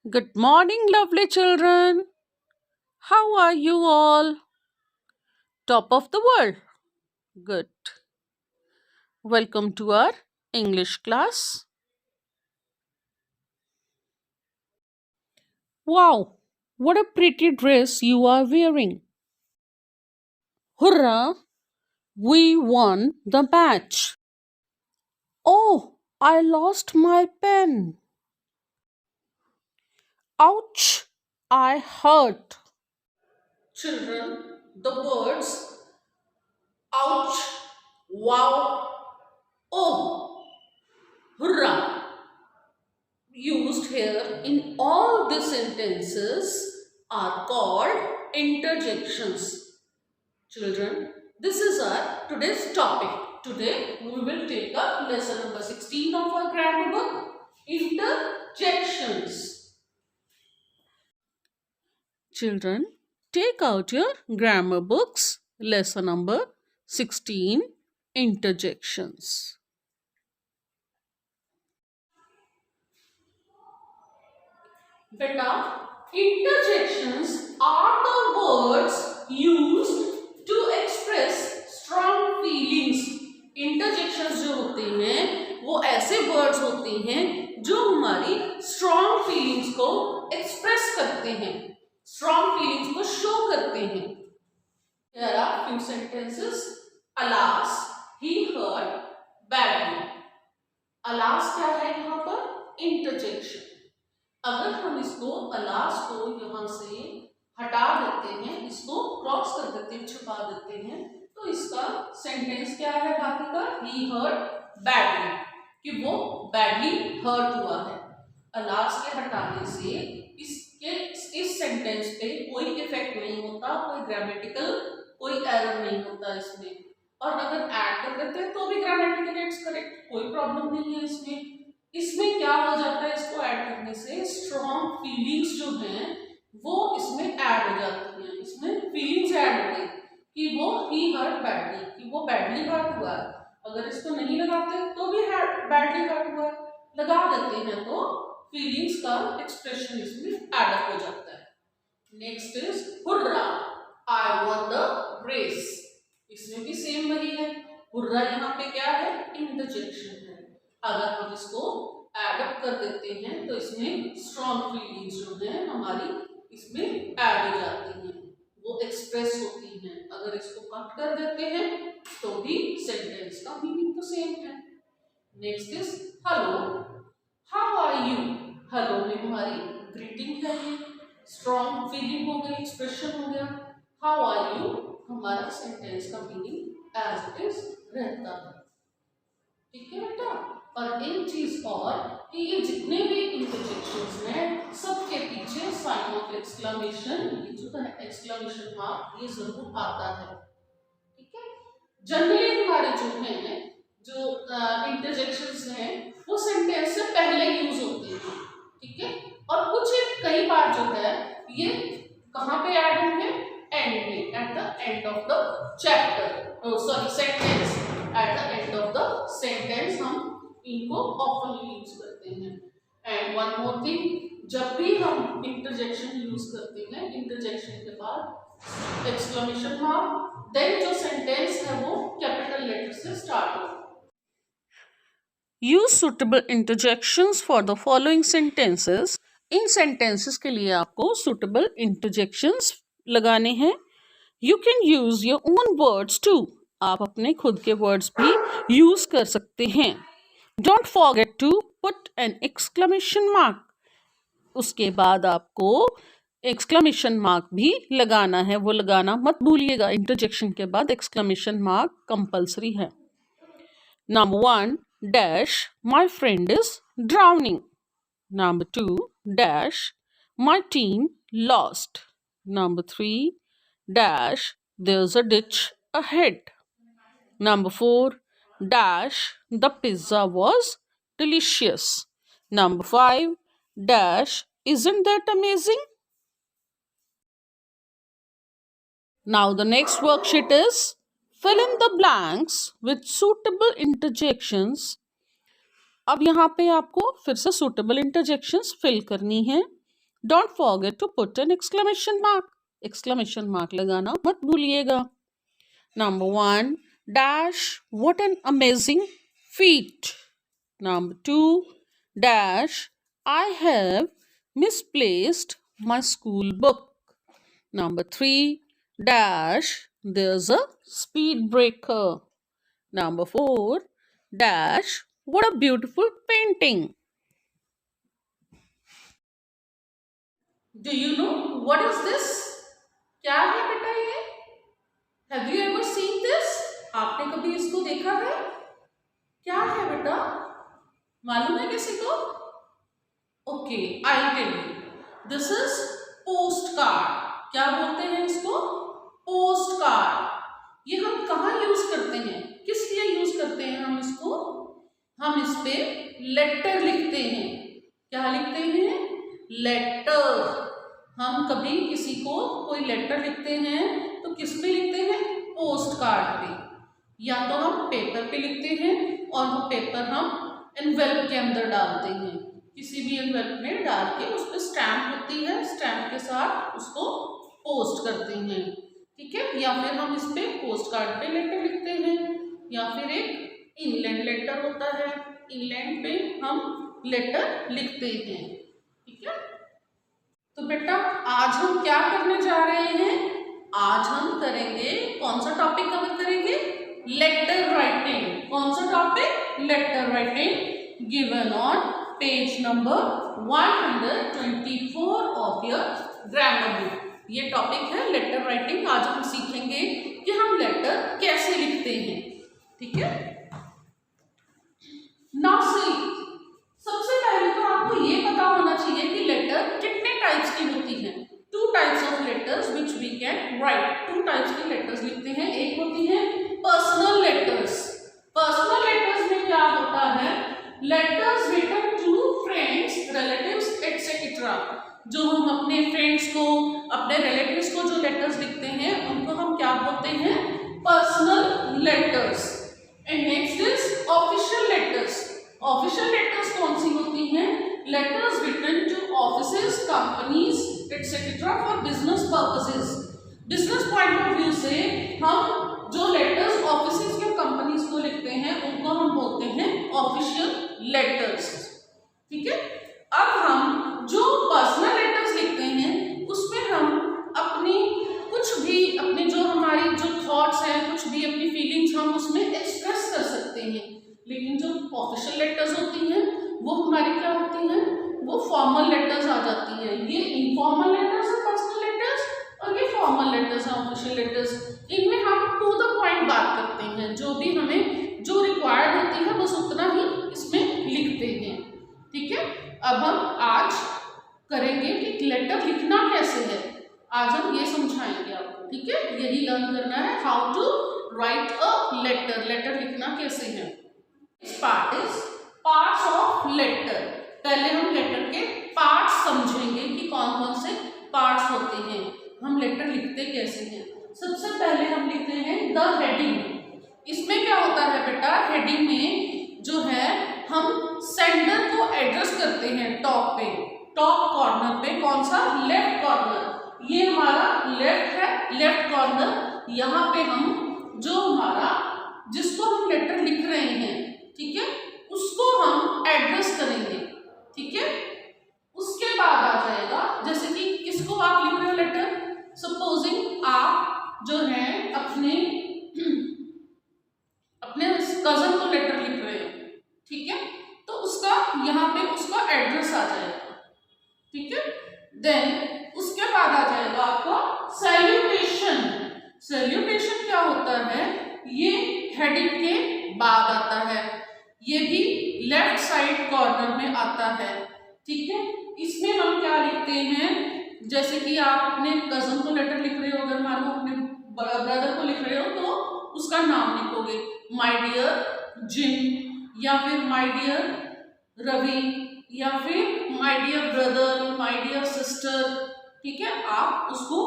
Good morning, lovely children. How are you all? Top of the world. Good. Welcome to our English class. Wow, what a pretty dress you are wearing. Hurrah! We won the match. Oh, I lost my pen. Ouch! I hurt. Children, the words ouch, wow, oh, hurrah used here in all the sentences are called interjections. Children, this is our today's topic. Today we will take up lesson number 16 of our grammar book, interjections. Children, take out your grammar books, lesson number 16, interjections. Beta, interjections are the words used to express strong feelings. Interjections जो होते हैं वो ऐसे words होते हैं जो हमारी strong feelings को एक्सप्रेस करते हैं, स्ट्रॉन्ग फीलिंग्स को शो करते हैं. Here are few sentences. Alas, he heard badly. Alas क्या है यहाँ पर? Interjection. अगर हम इसको अलास को यहाँ से हटा देते हैं, इसको क्रॉस कर देते हैं, छुपा देते हैं, तो इसका सेंटेंस क्या है बाकी का? ही हर्ट बैडली, कि वो बैडली हर्ट हुआ है. अलास के हटाने से इस सेंटेंस पे कोई इफेक्ट नहीं होता, कोई ग्रामेटिकल कोई एरर नहीं होता इसमें. और अगर ऐड कर देते हैं तो भी ग्रामेटिकल इट्स करेक्ट, कोई प्रॉब्लम नहीं है इसमें. इसमें क्या हो जाता है, इसको ऐड करने से स्ट्रॉन्ग फीलिंग्स जो हैं वो इसमें ऐड हो जाती हैं. इसमें फीलिंग्स ऐड हो गई कि वो ही हर्ट बैडली, कि वो बैडली हर्ट हुआ है. अगर इसको नहीं लगाते तो भी बैडली हर्ट हुआ है, लगा देते हैं तो फीलिंग्स का एक्सप्रेशन इसमें ऐड अप हो जाता है. Next is hurrah, I won the race. इसमें भी सेम वही है. हुर्रा यहाँ पे क्या है? इंटरजेक्शन है. अगर हम इसको एडअप कर देते हैं तो इसमें स्ट्रॉन्ग फीलिंग्स जो हैं हमारी इसमें ऐड हो जाती हैं, वो एक्सप्रेस होती हैं. अगर इसको कट कर देते हैं तो भी सेंटेंस का मीनिंग तो सेम है. Next is hello, how are you. Hello में हमारी ग्रीटिंग है, ये स्ट्रॉन्ग फीलिंग हो गई, एक्सप्रेशन हो गया. हाउ आर यू हमारा सेंटेंस का मीनिंग एज इट इज रहता है. ठीक है बेटा. और एक चीज और कि ये जितने भी इंटरजेक्शंस हैं सबके पीछे साइन ऑफ एक्सक्लेमेशन, ये जो है एक्सक्लेमेशन मार्क, ये जरूर आता है. ठीक है. जनरली हमारे जो हैं जो इंटरजेक्शंस हैं वो सेंटेंस से पहले यूज होते हैं. ठीक है. और कुछ कई बार जो है ये कहाँ पे ऐड होंगे? एंड में, at the end of the chapter, sorry sentence, at the end of the sentence हम इनको ऑफनली यूज करते हैं. एंड वन मोर थिंग, जब भी हम इंटरजेक्शन यूज करते हैं, इंटरजेक्शन के बाद एक्सक्लेमेशन मार्क, देन जो सेंटेंस है वो कैपिटल लेटर से स्टार्ट हो. Use suitable interjections for the following sentences. इन सेंटेंसेस के लिए आपको सुटेबल इंटरजेक्शंस लगाने हैं. You can use your own words too. आप अपने खुद के वर्ड्स भी यूज कर सकते हैं. Don't forget to put an exclamation mark. उसके बाद आपको exclamation mark भी लगाना है, वो लगाना मत भूलिएगा. इंटरजेक्शन के बाद exclamation mark कंपल्सरी है. Number 1 dash, my friend is drowning. Number 2 dash, my team lost. Number 3 dash, there's a ditch ahead. Number 4 dash, the pizza was delicious. Number 5 dash, isn't that amazing? Now the next worksheet is fill in the blanks with suitable interjections. अब यहाँ पे आपको फिर से suitable interjections fill करनी है. Don't forget to put an exclamation mark, exclamation mark लगाना मत भूलिएगा। Number 1, dash what an amazing feat. Number 2, dash I have misplaced my school book. Number 3, dash there's a speed breaker. Number 4, dash what a beautiful painting. Do you know what is this? क्या है बेटा ये? Have you ever seen this? आपने कभी इसको देखा है? क्या है बेटा? मालूम है किसी को? Okay, I'll tell you. This is postcard. क्या बोलते हैं इसको? Post card. ये हम कहाँ यूज करते हैं, किस लिए यूज करते हैं हम इसको? हम इस पे लेटर लिखते हैं। क्या लिखते हैं? लेटर। हम कभी किसी को कोई लेटर लिखते हैं तो किस पे लिखते हैं? पोस्ट कार्ड पे। या तो हम पेपर पे लिखते हैं और वो पेपर हम एनवेल्प के अंदर डालते हैं, किसी भी एनवेल्प में डाल के उस पर स्टैम्प होती है, स्टैम्प के साथ उसको पोस्ट करते हैं, ठीक है। या फिर हम इस पे पोस्ट कार्ड पे लेटर लिखते हैं, या फिर एक इनलैंड लेटर होता है, इनलैंड पे हम लेटर लिखते हैं, ठीक है। तो बेटा आज हम क्या करने जा रहे हैं? आज हम करेंगे, कौन सा टॉपिक कवर करेंगे? Letter writing. कौन सा topic? Letter writing, given on page number 124 of your grammar book. ये टॉपिक है लेटर राइटिंग। आज हम सीखेंगे कि हम लेटर कैसे लिखते हैं, ठीक है। नाउ सी, सबसे पहले तो आपको ये पता होना चाहिए कि लेटर कितने टाइप्स की होती हैं। 2 types of letters which we can write. 2 types की लेटर्स लिखते हैं। एक होती है पर्सनल लेटर्स। पर्सनल लेटर्स में क्या होता है? Letters written to friends, relatives etcetera. जो हम अपने फ्रेंड्स को, अपने रिलेटिव्स को जो लेटर्स लिखते हैं उनको हम क्या बोलते हैं? Personal letters. And next is official letters. Official letters कौन सी होती हैं? Letters written to offices, companies etcetera for business purposes. Business point of view से हम जो लेटर्स ऑफिसेज या कंपनीज को लिखते हैं उनको हम बोलते हैं ऑफिशियल लेटर्स, ठीक है। अब हम जो पर्सनल लेटर्स लिखते हैं उसमें हम अपनी कुछ भी, अपने जो हमारी जो थॉट्स हैं, कुछ भी अपनी फीलिंग्स हम उसमें एक्सप्रेस कर सकते हैं। लेकिन जो ऑफिशियल लेटर्स होती हैं वो हमारी क्या होती हैं? वो फॉर्मल लेटर्स आ जाती है। ये इनफॉर्मल लेटर्स है पर्सनल लेटर्स, और ये फॉर्मल लेटर्स हैं ऑफिशियल लेटर्स। इनमें हम टू द पॉइंट बात करते हैं, जो भी हमें जो रिक्वायर्ड होती है बस उतना ही इसमें लिखते हैं, ठीक है। अब हम आज करेंगे कि लेटर लिखना कैसे है। आज हम ये समझाएंगे आपको, ठीक है। यही लर्न करना है, how to write a letter. Letter लिखना कैसे है। इस part is parts of letter. पहले हम लेटर के पार्ट्स समझेंगे कि कौन कौन से पार्ट्स होते हैं, हम लेटर लिखते कैसे हैं। सबसे पहले हम लिखते हैं द हेडिंग। इसमें क्या होता है बेटा? हेडिंग में जो है हम सेंडर को एड्रेस करते हैं टॉप पे, टॉप कॉर्नर पे। कौन सा? Left corner. ये हमारा लेफ्ट है, लेफ्ट कॉर्नर। यहाँ पे हम जो हमारा, जिसको हम लेटर लिख रहे हैं, ठीक है, उसको हम एड्रेस करेंगे, ठीक है। उसके बाद आ जाएगा, जैसे कि किसको आप लिख रहे हो लेटर? सपोजिंग आप जो है अपने कजन को लेटर लिख रहे हो, ठीक है, तो उसका यहाँ पे उसका एड्रेस आ जाएगा, ठीक है। देन उसके बाद आ जाएगा आपका सैल्यूटेशन। सैल्यूटेशन क्या होता है? ये हेडिंग के बाद आता है, ये भी लेफ्ट साइड कॉर्नर में आता है, ठीक है। इसमें हम क्या लिखते हैं? जैसे कि आप अपने कजन को लेटर लिख रहे हो, अगर मान लो अपने ब्रदर को लिख रहे हो तो उसका नाम लिखोगे, माय डियर जिम, या फिर माय डियर रवि, या फिर my dear brother, my dear sister, ठीक है। आप उसको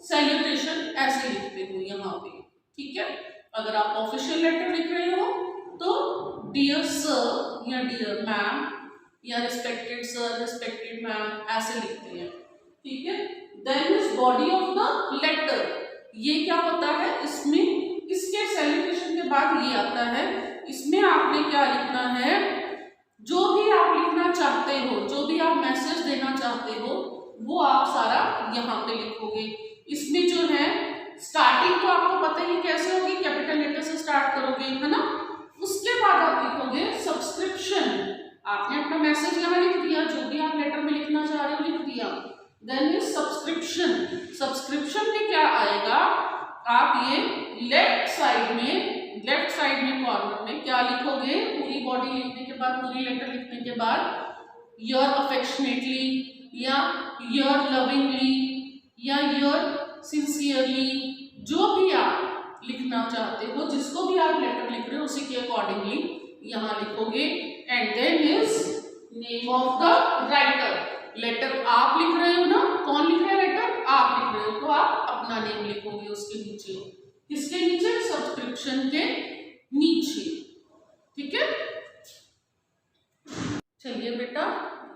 सैल्यूटेशन ऐसे लिखते हो यहाँ पे, ठीक है। अगर आप ऑफिशियल लेटर लिख रहे हो तो डियर सर या डियर मैम, या रिस्पेक्टेड सर, रिस्पेक्टेड मैम, ऐसे लिखते हैं, ठीक है। Then is body of the letter, ये क्या होता है, इसमें इसके सैल्यूटेशन के बाद ये आता है, इसमें आपने क्या लिखना है, जो भी आप लिखना चाहते हो, जो भी आप मैसेज देना चाहते हो, वो आप सारा यहाँ पे लिखोगे। इसमें जो है स्टार्टिंग तो आपको पता ही कैसे होगी, कैपिटल लेटर से स्टार्ट करोगे, है ना। उसके बाद आप लिखोगे सब्सक्रिप्शन, आपने अपना मैसेज यहाँ लिख दिया, जो भी आप लेटर में लिखना चाह रहे हो लिख दिया। देन इज सब्सक्रिप्शन, सब्सक्रिप्शन में क्या आएगा, आप ये लेफ्ट साइड में कॉर्नर में क्या लिखोगे, पूरी बॉडी लिखने के बाद, पूरी लेटर लिखने के बाद योर अफेक्शनेटली या योर लविंगली या योर सिंसियरली, जो भी आप लिखना चाहते हो, जिसको भी आप लेटर लिख रहे हो उसी के अकॉर्डिंगली यहाँ लिखोगे। And then is name of the writer, letter आप लिख रहे हो ना, कौन लिख रहा है लेटर, आप लिख रहे हो, तो आप अपना नेम लिखोगे उसके नीचे, किसके नीचे, सब्सक्रिप्शन के नीचे, ठीक है। चलिए बेटा,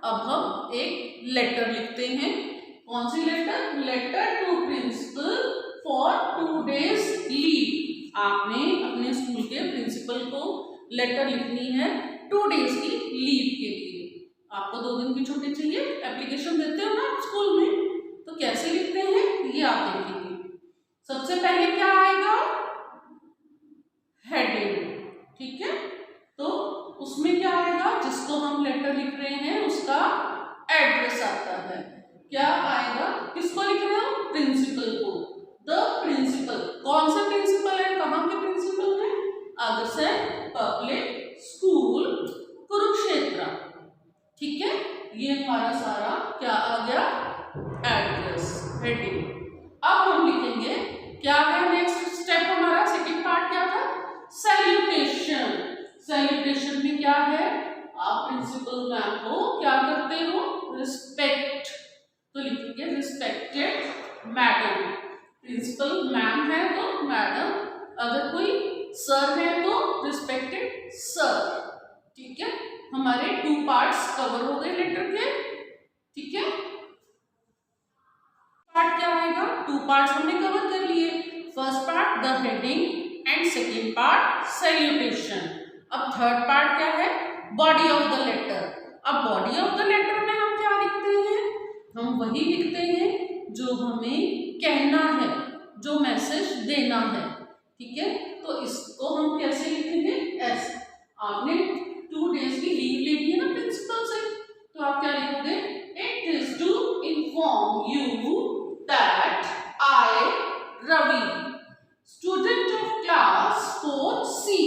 अब हम एक लेटर लिखते हैं, कौन सी letter, letter to principal for 2 days leave. आपने अपने स्कूल के प्रिंसिपल को लेटर लिखनी है 2 days की लीव के लिए। आपको 2 दिन की छुट्टी चाहिए, एप्लीकेशन देते हो ना स्कूल में, तो कैसे लिखते हैं ये आप देखेंगे। सबसे पहले क्या आएगा, हेडिंग, ठीक है। तो उसमें क्या आएगा, जिसको हम लेटर लिख रहे हैं उसका एड्रेस आता है, क्या आएगा, किसको लिख रहे हो, प्रिंसिपल को, द प्रिंसिपल, कौन सा प्रिंसिपल है, कहाँ के प्रिंसिपल है, अग्रसेन पब्लिक स्कूल कुरुक्षेत्र, ठीक है। ये हमारा सारा क्या आ गया, एड्रेस, हेडिंग। अब हम लिखेंगे क्या है, नेक्स्ट स्टेप हमारा सेकंड पार्ट क्या था, सैल्यूटेशन। सैल्यूटेशन में क्या है, आप प्रिंसिपल मैम को क्या करते हो, रिस्पेक्ट, तो लिखेंगे रिस्पेक्टेड मैडम, प्रिंसिपल मैम है तो मैडम, अगर कोई सर है तो रिस्पेक्टेड सर, ठीक है। हमारे 2 पार्ट्स कवर हो गए लेटर के, ठीक है। पार्ट क्या आएगा, 2 पार्ट्स हमने कवर कर लिए, first part the heading and second part salutation. अब थर्ड पार्ट क्या है, बॉडी ऑफ द लेटर। अब बॉडी ऑफ द लेटर में हम क्या लिखते हैं, हम वही लिखते हैं जो हमें कहना है, जो मैसेज देना है, ठीक है। तो इसको हम कैसे लिखेंगे, ऐसे, आपने 2 days की लीव ले ली है ना प्रिंसिपल से, तो आप क्या लिखोगे, it is to inform you that I Ravi student of class 4C।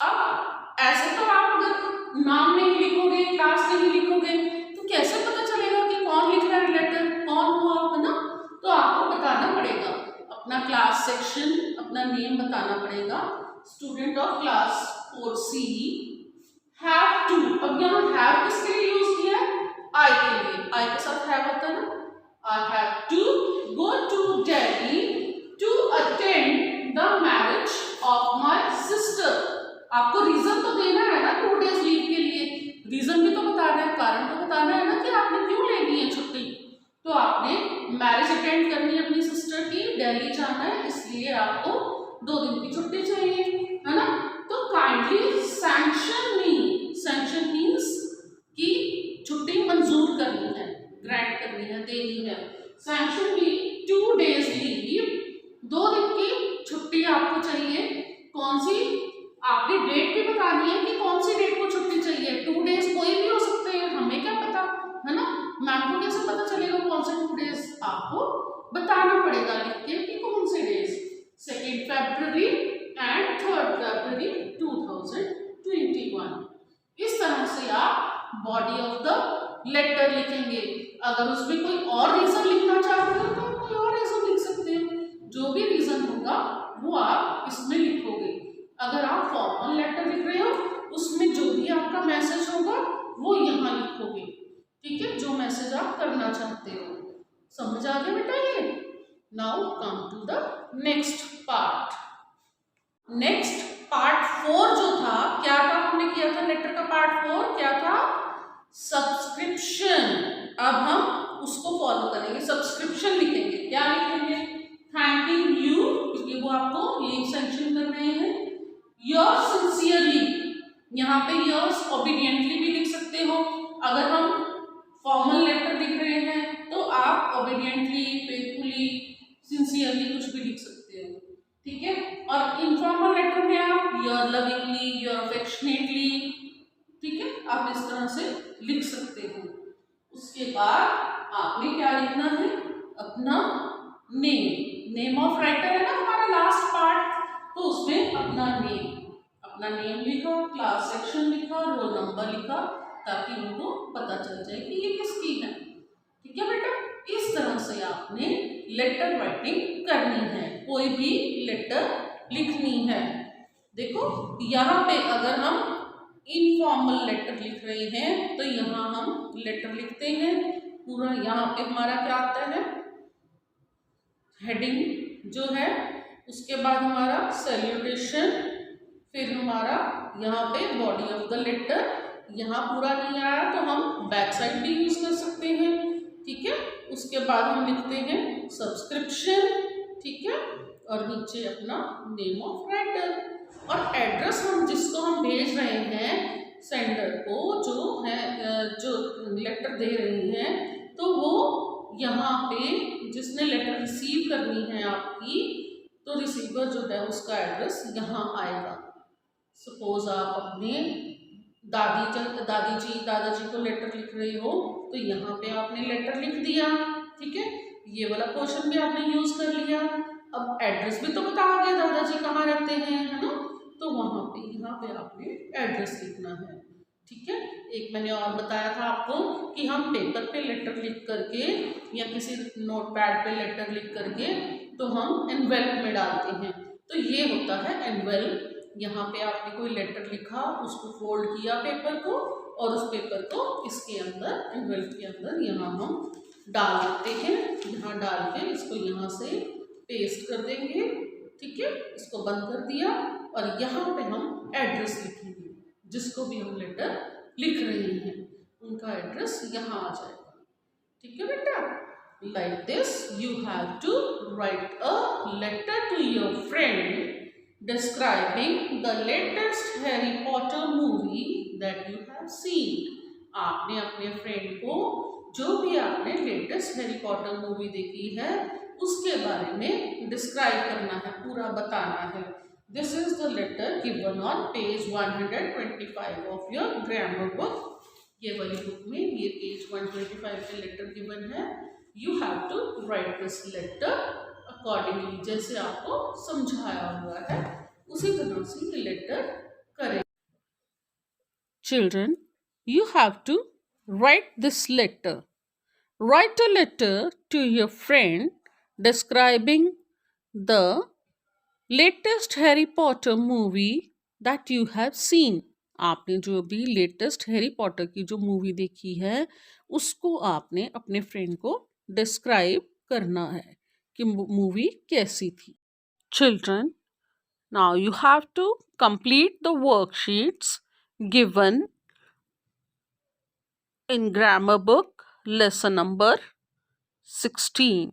अब ऐसे तो आप अगर नाम नहीं लिखोगे, क्लास नहीं लिखोगे, तो कैसे पता चलेगा कि कौन लिख रहा है लेटर, कौन हुआ, है ना। तो आपको बताना पड़ेगा, अपना क्लास सेक्शन, अपना नेम बताना पड़ेगा, student of class 4C have to. अब यहाँ हैव किसके लिए यूज किया है, आई के लिए, आई के साथ हैव होता है ना, I have to go to Delhi to attend the marriage of my sister. आपको रीजन तो देना है ना 2 days लीव के लिए, रीजन भी तो बताना है, कारण तो बताना है ना कि आपने क्यों ले ली है छुट्टी। तो आपने मैरिज अटेंड करनी है अपनी सिस्टर की, दिल्ली जाना है, इसलिए आपको 2 दिन की छुट्टी चाहिए, है ना। तो काइंडली सैंक्शन मी, सैंक्शन मीन्स कि छुट्टी मंजूर करनी है, ग्रांट करनी है, देनी है। सैंक्शन मी 2 days लीव, 2 दिन की छुट्टी आपको चाहिए। कौन सी, आपकी डेट भी बतानी है कि कौन सी डेट को छुट्टी चाहिए। 2 days कोई भी हो सकते हैं, हमें क्या पता, है ना। मैम को कैसे पता चलेगा कौन से 2 days, आपको बताना पड़ेगा लिख के कि कौन से डेज, 2 February एंड 3 February 2021। इस तरह से आप बॉडी ऑफ द लेटर लिखेंगे। अगर उसमें कोई और रीजन लिखना चाहते हो तो कोई और रीजन लिख सकते हैं, जो भी रीजन होगा वो आप इसमें लिखोगे। अगर आप फॉर्मल लेटर लिख रहे हो उसमें जो भी आपका मैसेज होगा वो यहाँ लिखोगे, ठीक है, जो मैसेज आप करना चाहते हो। समझ आ गया बेटा ये। Now come to the next part. Next part 4 जो था, क्या था, हमने किया था लेटर का पार्ट 4 क्या था, सब्सक्रिप्शन, अब हम उसको फॉलो करेंगे, सब्सक्रिप्शन लिखेंगे। क्या लिखेंगे? थैंकिंग यू, क्योंकि वो आपको ये सेंशन कर रहे हैं। योर सिंसियरली, यहाँ पे योर्स ओबीडियंटली भी लिख सकते हो। अगर हम फॉर्मल लेटर लिख रहे हैं तो आप ओबीडियंटली, फेथफुली, सिंसियरली कुछ भी लिख सकते हो, ठीक है। और इनफॉर्मल लेटर में आप योर लविंगली, योर अफेक्शनेटली, ठीक है, आप इस तरह से लिख सकते हो। उसके बाद आपने क्या लिखना है? अपना नेम ऑफ राइटर है ना हमारा लास्ट पार्ट, तो उसमें अपना नेम लिखा, क्लास सेक्शन लिखा, रोल नंबर लिखा, ताकि उनको पता चल जाए कि ये किसकी है, ठीक है बेटा। इस तरह से आपने लेटर राइटिंग करनी है, कोई भी लेटर लिखनी है। देखो यहाँ पे अगर हम इनफॉर्मल लेटर लिख रहे हैं तो यहाँ हम लेटर लिखते हैं पूरा। यहाँ पे हमारा क्या आता है? हेडिंग जो है, उसके बाद हमारा सैल्यूटेशन, फिर हमारा यहाँ पे बॉडी ऑफ द लेटर। यहाँ पूरा नहीं आया तो हम बैक साइड भी यूज कर सकते हैं, ठीक है। उसके बाद हम लिखते हैं सब्सक्रिप्शन, ठीक है, और नीचे अपना नेम ऑफ राइटर। और एड्रेस हम जिसको हम भेज रहे हैं, सेंडर को जो है, जो लेटर दे रही हैं, तो वो यहाँ पे जिसने लेटर रिसीव करनी है आपकी, तो रिसीवर जो है उसका एड्रेस यहाँ आएगा। सपोज आप अपने दादाजी को लेटर लिख रहे हो, तो यहाँ पे आपने लेटर लिख दिया, ठीक है। ये वाला क्वेश्चन भी आपने यूज कर लिया। अब एड्रेस भी तो बताओगे दादाजी कहाँ रहते हैं, है ना, तो वहाँ पे यहाँ पे आपने एड्रेस लिखना है, ठीक है। एक मैंने और बताया था आपको कि हम पेपर पे लेटर लिख करके या किसी नोटपैड पे लेटर लिख करके तो हम एनवेल्प में डालते हैं, तो ये होता है एनवेल्प। यहाँ पे आपने कोई लेटर लिखा, उसको फोल्ड किया पेपर को, और उस पेपर को इसके अंदर, एनवेल्प के अंदर यहाँ हम डाल देते हैं। यहाँ डाल के इसको यहाँ से पेस्ट कर देंगे, ठीक है। इसको बंद कर दिया और यहाँ पे हम एड्रेस लिखेंगे, जिसको भी हम लेटर लिख रहे हैं उनका एड्रेस यहाँ आ जाएगा, ठीक है बेटा। Like this you have to write a letter to your friend describing the latest Harry Potter movie that you have seen. आपने अपने फ्रेंड को जो भी आपने लेटेस्ट हैरी पॉटर मूवी देखी है उसके बारे में डिस्क्राइब करना है, पूरा बताना है। This is the letter given on page 125 of your grammar book. ये वाली बुक में ये पेज 125 पे लेटर गिवन है। You have to write this letter accordingly, जैसे आपको समझाया हुआ है उसी तरह से ये लेटर करें। Children, you have to write this letter. Write a letter to your friend describing the latest Harry Potter movie that you have seen. आपने जो भी लेटेस्ट हैरी पॉटर की जो मूवी देखी है उसको आपने अपने फ्रेंड को डिस्क्राइब करना है कि मूवी कैसी थी। Children, now you have to complete the worksheets given in grammar book lesson number 16.